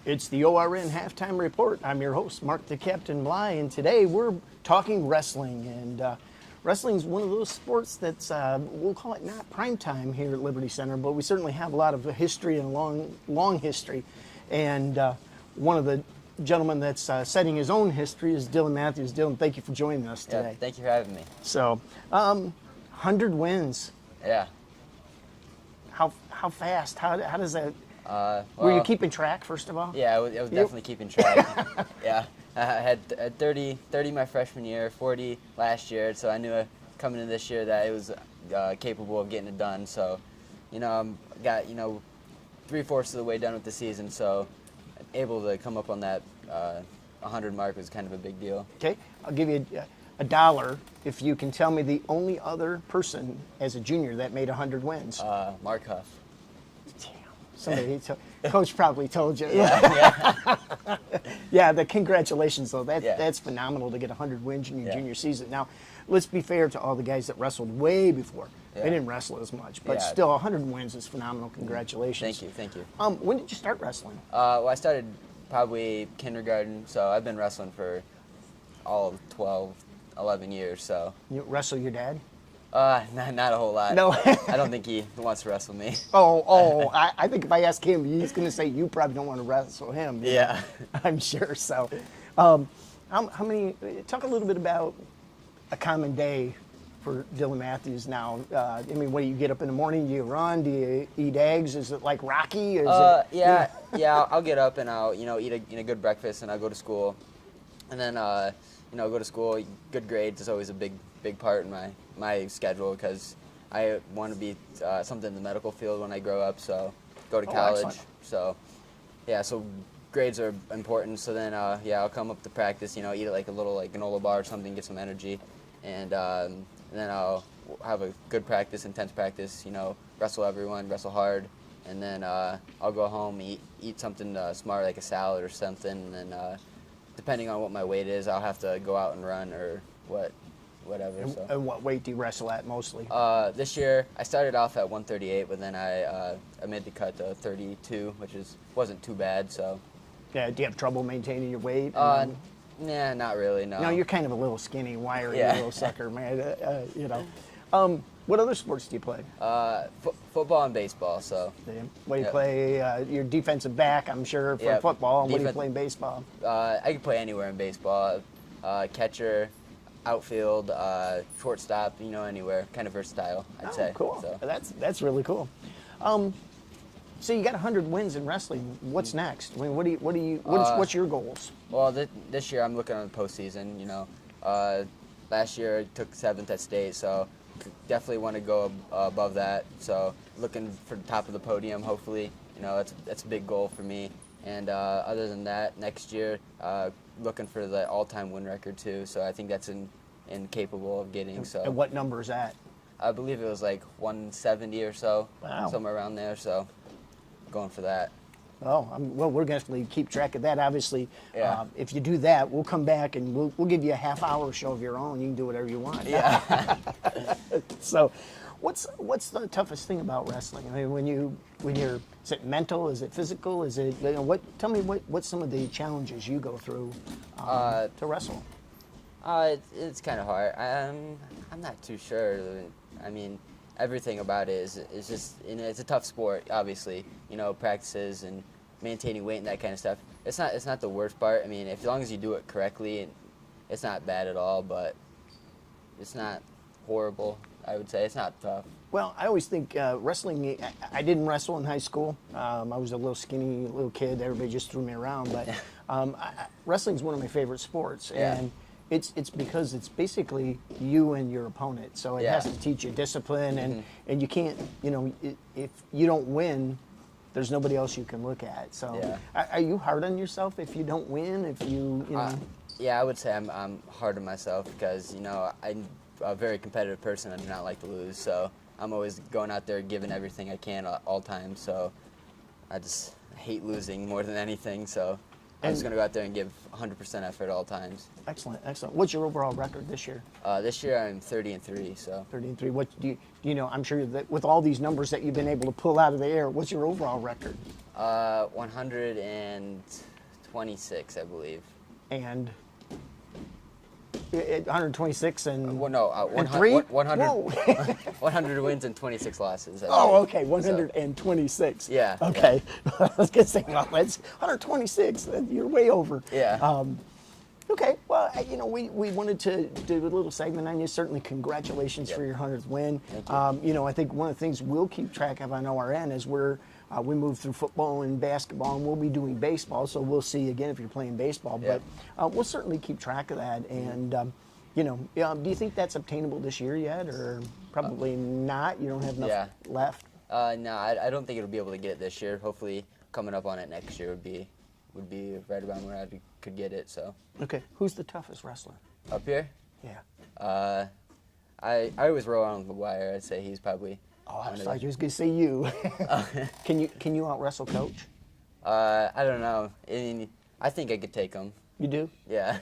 It's the ORN Halftime Report. I'm your host, Mark the Captain Bly, and today we're talking wrestling. And wrestling is one of those sports that's, we'll call it not prime time here at Liberty Center, but we certainly have a lot of history and long history. And one of the gentlemen that's setting his own history is Dylan Mathews. Dylan, thank you for joining us today. Yeah, thank you for having me. So, 100 wins. Yeah. How fast? How does that? Well, were you keeping track, first of all? Yeah, I was definitely keeping track. Yeah, I had 30 my freshman year, 40 last year, so I knew coming into this year that it was capable of getting it done. So, got 3/4 of the way done with the season, so able to come up on that 100 mark was kind of a big deal. Okay, I'll give you $1 if you can tell me the only other person as a junior that made 100 wins. Mark Huff. Somebody, coach probably told you. Yeah. Yeah. The congratulations though. Yeah. That's phenomenal to get 100 wins in your Yeah. junior season. Now, let's be fair to all the guys that wrestled way before. Yeah. They didn't wrestle as much, but Yeah. still 100 wins is phenomenal. Congratulations. Thank you. When did you start wrestling? Well, I started probably kindergarten, so I've been wrestling for all of 12, 11 years. So. You wrestle your dad? Not a whole lot. No. I don't think he wants to wrestle me. I think if I ask him, he's going to say you probably don't want to wrestle him. Yeah. I'm sure. So, how many? Talk a little bit about a common day for Dylan Mathews now. I mean, what do you get up in the morning? Do you run? Do you eat eggs? Is it like Rocky? Or yeah. I'll get up and I'll eat a good breakfast and I'll go to school, and then go to school. Good grades is always a big part in my schedule because I want to be something in the medical field when I grow up. So go to college. Excellent. So yeah, so grades are important. So then I'll come up to practice. Eat like a little granola bar or something, get some energy, and then I'll have a good practice, intense practice. Wrestle everyone, wrestle hard, and then I'll go home, eat something smart like a salad or something, and then depending on what my weight is, I'll have to go out and run or whatever. So. And what weight do you wrestle at mostly? This year I started off at 138, but then I made the cut to 32, which wasn't too bad. So. Yeah. Do you have trouble maintaining your weight? Nah, not really. No. No, you're kind of a little skinny, wiry Yeah. little sucker, man. What other sports do you play? Football and baseball. So. What do you Yep. play? You're defensive back, I'm sure, for Yep. football. What do you play in baseball? I can play anywhere in baseball. Catcher, outfield, shortstop. Anywhere. Kind of versatile, I'd say. Cool. So. That's really cool. So you got 100 wins in wrestling. What's next? I mean, what's your goals? Well, this year I'm looking on the postseason. Last year I took 7th at state, so definitely want to go above that. So looking for the top of the podium, hopefully. That's a big goal for me. And other than that, next year looking for the all-time win record too. So I think that's incapable of getting. So. And what number is that? I believe it was like 170 or so. Wow. Somewhere around there. So going for that. Oh, well, we're going to keep track of that. Obviously, Yeah. If you do that, we'll come back and we'll give you a half-hour show of your own. You can do whatever you want. Yeah. So, what's the toughest thing about wrestling? I mean, when you're, is it mental? Is it physical? Is it Tell me what's some of the challenges you go through to wrestle? It's kind of hard. I'm not too sure. I mean, everything about it is just, it's a tough sport, obviously. Practices and maintaining weight and that kind of stuff. It's not the worst part. I mean, as long as you do it correctly, it's not bad at all, but it's not horrible, I would say. It's not tough. Well, I always think wrestling, I didn't wrestle in high school. I was a little skinny little kid. Everybody just threw me around. But wrestling's one of my favorite sports. Yeah. And it's because it's basically you and your opponent. So it has to teach you discipline. And you can't, if you don't win, there's nobody else you can look at. So are you hard on yourself if you don't win? If you know? Yeah, I would say I'm hard on myself because, I'm a very competitive person. I do not like to lose. So I'm always going out there giving everything I can at all times. So I just hate losing more than anything. So I'm just going to go out there and give 100% effort at all times. Excellent. What's your overall record this year? This year I'm 30-3. So 30-3. What do you know? I'm sure that with all these numbers that you've been able to pull out of the air, what's your overall record? 126, I believe. And 126 and Well, no, and three? 100, Whoa. 100 wins and 26 losses. I Oh, believe. okay, 126. Yeah, Okay. I was going to say, well, that's 126. You're way over. Yeah. Okay, well, we wanted to do a little segment on you. Certainly, congratulations for your 100th win. Thank you. I think one of the things we'll keep track of on ORN is we move through football and basketball, and we'll be doing baseball, so we'll see again if you're playing baseball. Yeah. But we'll certainly keep track of that. And, do you think that's obtainable this year yet, or probably not? You don't have enough left? No, I don't think it'll be able to get it this year. Hopefully, coming up on it next year would be right around where I could get it. So. Okay. Who's the toughest wrestler? Up here? Yeah. I always roll on the wire. I'd say he's probably. Oh, I thought you was gonna say you. Can you out wrestle Coach? I don't know. I think I could take him. You do? Yeah.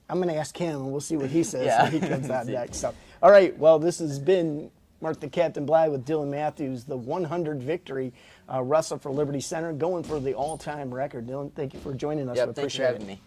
I'm gonna ask him, and we'll see what he says Yeah. when he comes out next. So, all right. Well, this has been Mark the Captain Bly with Dylan Mathews, the 100 victory wrestler for Liberty Center, going for the all-time record. Dylan, thank you for joining us. Yeah. We Thanks for appreciate having it. me.